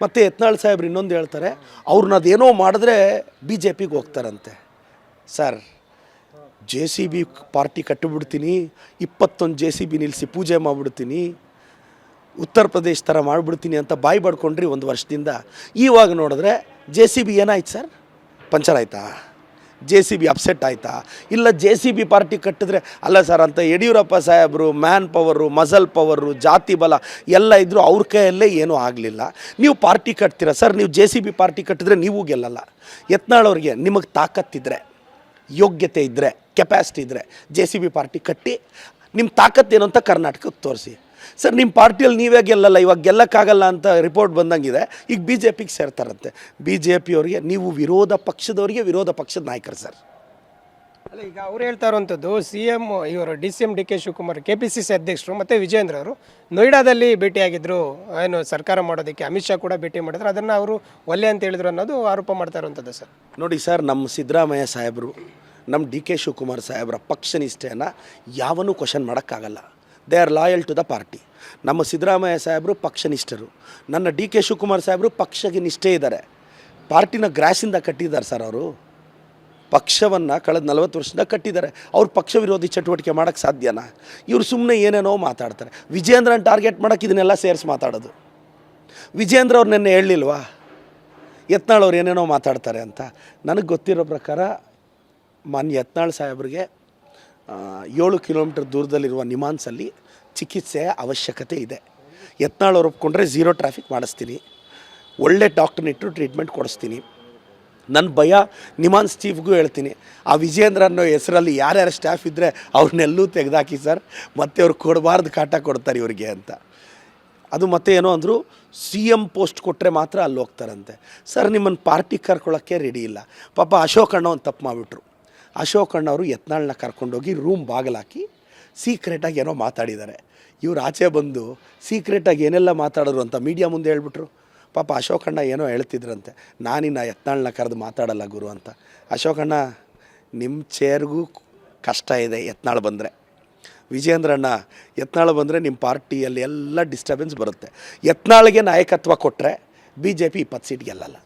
ಮತ್ತು ಯತ್ನಾಳ್ ಸಾಹೇಬ್ರು ಇನ್ನೊಂದು ಹೇಳ್ತಾರೆ, ಅವ್ರನ್ನ ಅದೇನೋ ಮಾಡಿದ್ರೆ ಬಿ ಜೆ ಪಿಗೆ ಹೋಗ್ತಾರಂತೆ. Sir, J C B party ಕಟ್ಟಿಬಿಡ್ತೀನಿ, 21 ಜೆ ಸಿ ಬಿ ನಿಲ್ಲಿಸಿ ಪೂಜೆ ಮಾಡಿಬಿಡ್ತೀನಿ, ಉತ್ತರ ಪ್ರದೇಶ ಥರ ಮಾಡಿಬಿಡ್ತೀನಿ ಅಂತ ಬಾಯಿ ಬಡ್ಕೊಂಡ್ರಿ 1 ವರ್ಷದಿಂದ. ಇವಾಗ ನೋಡಿದ್ರೆ ಜೆ ಸಿ ಬಿ ಏನಾಯ್ತು ಸರ್? ಪಂಚರ್ ಆಯಿತಾ? ಜೆ ಸಿ ಬಿ ಅಪ್ಸೆಟ್ ಆಯಿತಾ? ಇಲ್ಲ ಜೆ ಸಿ ಬಿ ಪಾರ್ಟಿ ಕಟ್ಟಿದ್ರೆ ಅಲ್ಲ ಸರ್ ಅಂತ ಯಡಿಯೂರಪ್ಪ ಸಾಹೇಬರು ಮ್ಯಾನ್ ಪವರು, ಮಸಲ್ ಪವರು, ಜಾತಿ ಬಲ ಎಲ್ಲ ಇದ್ದರೂ ಅವ್ರ ಕೈಯಲ್ಲೇ ಏನೂ ಆಗಲಿಲ್ಲ. ನೀವು ಪಾರ್ಟಿ ಕಟ್ತೀರಾ ಸರ್? ನೀವು ಜೆ ಸಿ ಬಿ ಪಾರ್ಟಿ ಕಟ್ಟಿದ್ರೆ ನೀವು ಗೆಲ್ಲಲ್ಲ. ಯತ್ನಾಳ್ ಅವ್ರಿಗೆ ನಿಮಗೆ ತಾಕತ್ತಿದ್ದರೆ, ಯೋಗ್ಯತೆ ಇದ್ದರೆ, ಕೆಪಾಸಿಟಿ ಇದ್ದರೆ ಜೆ ಸಿ ಬಿ ಪಾರ್ಟಿ ಕಟ್ಟಿ ನಿಮ್ಮ ತಾಕತ್ತೇನು ಅಂತ ಕರ್ನಾಟಕಕ್ಕೆ ತೋರಿಸಿ. ಸರ್, ನಿಮ್ಮ ಪಾರ್ಟಿಯಲ್ಲಿ ನೀವೇ ಗೆಲ್ಲಲ್ಲ, ಇವಾಗ ಗೆಲ್ಲಕ್ಕಾಗಲ್ಲ ಅಂತ ರಿಪೋರ್ಟ್ ಬಂದಂಗಿದೆ. ಈಗ ಬಿ ಜೆ ಪಿಗೆ ಸೇರ್ತಾರಂತೆ. ಬಿ ಜೆ ಪಿಯವರಿಗೆ ನೀವು ವಿರೋಧ ಪಕ್ಷದವರಿಗೆ ವಿರೋಧ ಪಕ್ಷದ ನಾಯಕರು ಸರ್. ಅಲ್ಲ, ಈಗ ಅವ್ರು ಹೇಳ್ತಾ ಇರುವಂಥದ್ದು CM ಇವರು DCM DK ಶಿವಕುಮಾರ್, KPCC ಅಧ್ಯಕ್ಷರು ಮತ್ತು ವಿಜೇಂದ್ರ ಅವರು ನೋಯ್ಡಾದಲ್ಲಿ ಭೇಟಿಯಾಗಿದ್ದರು, ಏನು ಸರ್ಕಾರ ಮಾಡೋದಕ್ಕೆ. ಅಮಿತ್ ಶಾ ಕೂಡ ಭೇಟಿ ಮಾಡಿದ್ರು, ಅದನ್ನು ಅವರು ಒಲ್ಲೆ ಅಂತ ಹೇಳಿದ್ರು ಅನ್ನೋದು ಆರೋಪ ಮಾಡ್ತಾ ಇರುವಂಥದ್ದು ಸರ್. ನೋಡಿ ಸರ್, ನಮ್ಮ ಸಿದ್ದರಾಮಯ್ಯ ಸಾಹೇಬರು, ನಮ್ಮ DK ಶಿವಕುಮಾರ್ ಸಾಹೇಬರ ಪಕ್ಷ ನಿಷ್ಠೆಯನ್ನು ಯಾವನ್ನೂ ಕ್ವಶನ್ ಮಾಡೋಕ್ಕಾಗಲ್ಲ. They are loyal to the party. ನಮ್ಮ ಸಿದ್ದರಾಮಯ್ಯ ಸಾಹೇಬರು ಪಕ್ಷನಿಷ್ಠರು, ನನ್ನ DK ಶಿವಕುಮಾರ್ ಸಾಹೇಬರು ಪಕ್ಷಕ್ಕೆ ನಿಷ್ಠೆ ಇದ್ದಾರೆ. ಪಾರ್ಟಿನ ಗ್ರಾಸಿಂದ ಕಟ್ಟಿದ್ದಾರೆ ಸರ್. ಅವರು ಪಕ್ಷವನ್ನು ಕಳೆದ 40 ವರ್ಷದಿಂದ ಕಟ್ಟಿದ್ದಾರೆ. ಅವ್ರು ಪಕ್ಷ ವಿರೋಧಿ ಚಟುವಟಿಕೆ ಮಾಡೋಕ್ಕೆ ಸಾಧ್ಯನಾ? ಇವರು ಸುಮ್ಮನೆ ಏನೇನೋ ಮಾತಾಡ್ತಾರೆ. ವಿಜೇಂದ್ರನ ಟಾರ್ಗೆಟ್ ಮಾಡೋಕ್ಕೆ ಇದನ್ನೆಲ್ಲ ಸೇರಿಸಿ ಮಾತಾಡೋದು. ವಿಜೇಂದ್ರ ಅವ್ರು ನೆನ್ನೆ ಹೇಳಲಿಲ್ವಾ ಯತ್ನಾಳ್ ಅವ್ರು ಏನೇನೋ ಮಾತಾಡ್ತಾರೆ ಅಂತ? ನನಗೆ ಗೊತ್ತಿರೋ ಪ್ರಕಾರ ಮಾನ್ಯ ಯತ್ನಾಳ್ ಸಾಹೇಬ್ರಿಗೆ 7 ಕಿಲೋಮೀಟರ್ ದೂರದಲ್ಲಿರುವ ನಿಮಾನ್ಸಲ್ಲಿ ಚಿಕಿತ್ಸೆಯ ಅವಶ್ಯಕತೆ ಇದೆ. ಯತ್ನಾಳ್ ಅವ್ರು ಒಪ್ಕೊಂಡ್ರೆ 0 ಟ್ರಾಫಿಕ್ ಮಾಡಿಸ್ತೀನಿ, ಒಳ್ಳೆ ಡಾಕ್ಟರ್ನಿಟ್ಟು ಟ್ರೀಟ್ಮೆಂಟ್ ಕೊಡಿಸ್ತೀನಿ. ನನ್ನ ಭಯ ನಿಮಾನ್ಸ್ ಚೀಫ್ಗೂ ಹೇಳ್ತೀನಿ, ಆ ವಿಜೇಂದ್ರ ಅನ್ನೋ ಹೆಸರಲ್ಲಿ ಯಾರ್ಯಾರು ಸ್ಟಾಫ್ ಇದ್ದರೆ ಅವ್ರನ್ನೆಲ್ಲೂ ತೆಗೆದಾಕಿ ಸರ್, ಮತ್ತೆ ಅವ್ರು ಕೊಡಬಾರ್ದು ಕಾಟ ಕೊಡ್ತಾರೆ ಇವ್ರಿಗೆ ಅಂತ. ಅದು ಮತ್ತೆ ಏನೋ ಅಂದರು, CM ಪೋಸ್ಟ್ ಕೊಟ್ಟರೆ ಮಾತ್ರ ಅಲ್ಲಿ ಹೋಗ್ತಾರಂತೆ. ಸರ್, ನಿಮ್ಮನ್ನು ಪಾರ್ಟಿ ಕರ್ಕೊಳ್ಳೋಕ್ಕೆ ರೆಡಿ ಇಲ್ಲ. ಪಾಪ ಅಶೋಕ್ ಅಣ್ಣ ಒಂದು ತಪ್ಪು ಮಾಡಿಬಿಟ್ರು. ಅಶೋಕ್ ಅಣ್ಣವರು ಯತ್ನಾಳನ್ನ ಕರ್ಕೊಂಡೋಗಿ ರೂಮ್ ಬಾಗಿಲಾಕಿ ಸೀಕ್ರೆಟಾಗಿ ಏನೋ ಮಾತಾಡಿದ್ದಾರೆ. ಇವ್ರು ಆಚೆ ಬಂದು ಸೀಕ್ರೆಟಾಗಿ ಏನೆಲ್ಲ ಮಾತಾಡೋರು ಅಂತ ಮೀಡಿಯಾ ಮುಂದೆ ಹೇಳ್ಬಿಟ್ರು. ಪಾಪ ಅಶೋಕ್ ಅಣ್ಣ ಏನೋ ಹೇಳ್ತಿದ್ರಂತೆ, ನಾನಿನ್ನ ಯತ್ನಾಳನ್ನ ಕರೆದು ಮಾತಾಡಲ್ಲ ಗುರು ಅಂತ. ಅಶೋಕ್ ಅಣ್ಣ, ನಿಮ್ಮ ಚೇರ್ಗೂ ಕಷ್ಟ ಇದೆ ಯತ್ನಾಳ್ ಬಂದರೆ. ವಿಜೇಂದ್ರಣ್ಣ, ಯತ್ನಾಳ್ ಬಂದರೆ ನಿಮ್ಮ ಪಾರ್ಟಿಯಲ್ಲಿ ಎಲ್ಲ ಡಿಸ್ಟರ್ಬೆನ್ಸ್ ಬರುತ್ತೆ. ಯತ್ನಾಳ್ಗೆ ನಾಯಕತ್ವ ಕೊಟ್ಟರೆ BJP 20 ಸೀಟ್ ಗೆಲ್ಲಲ್ಲ.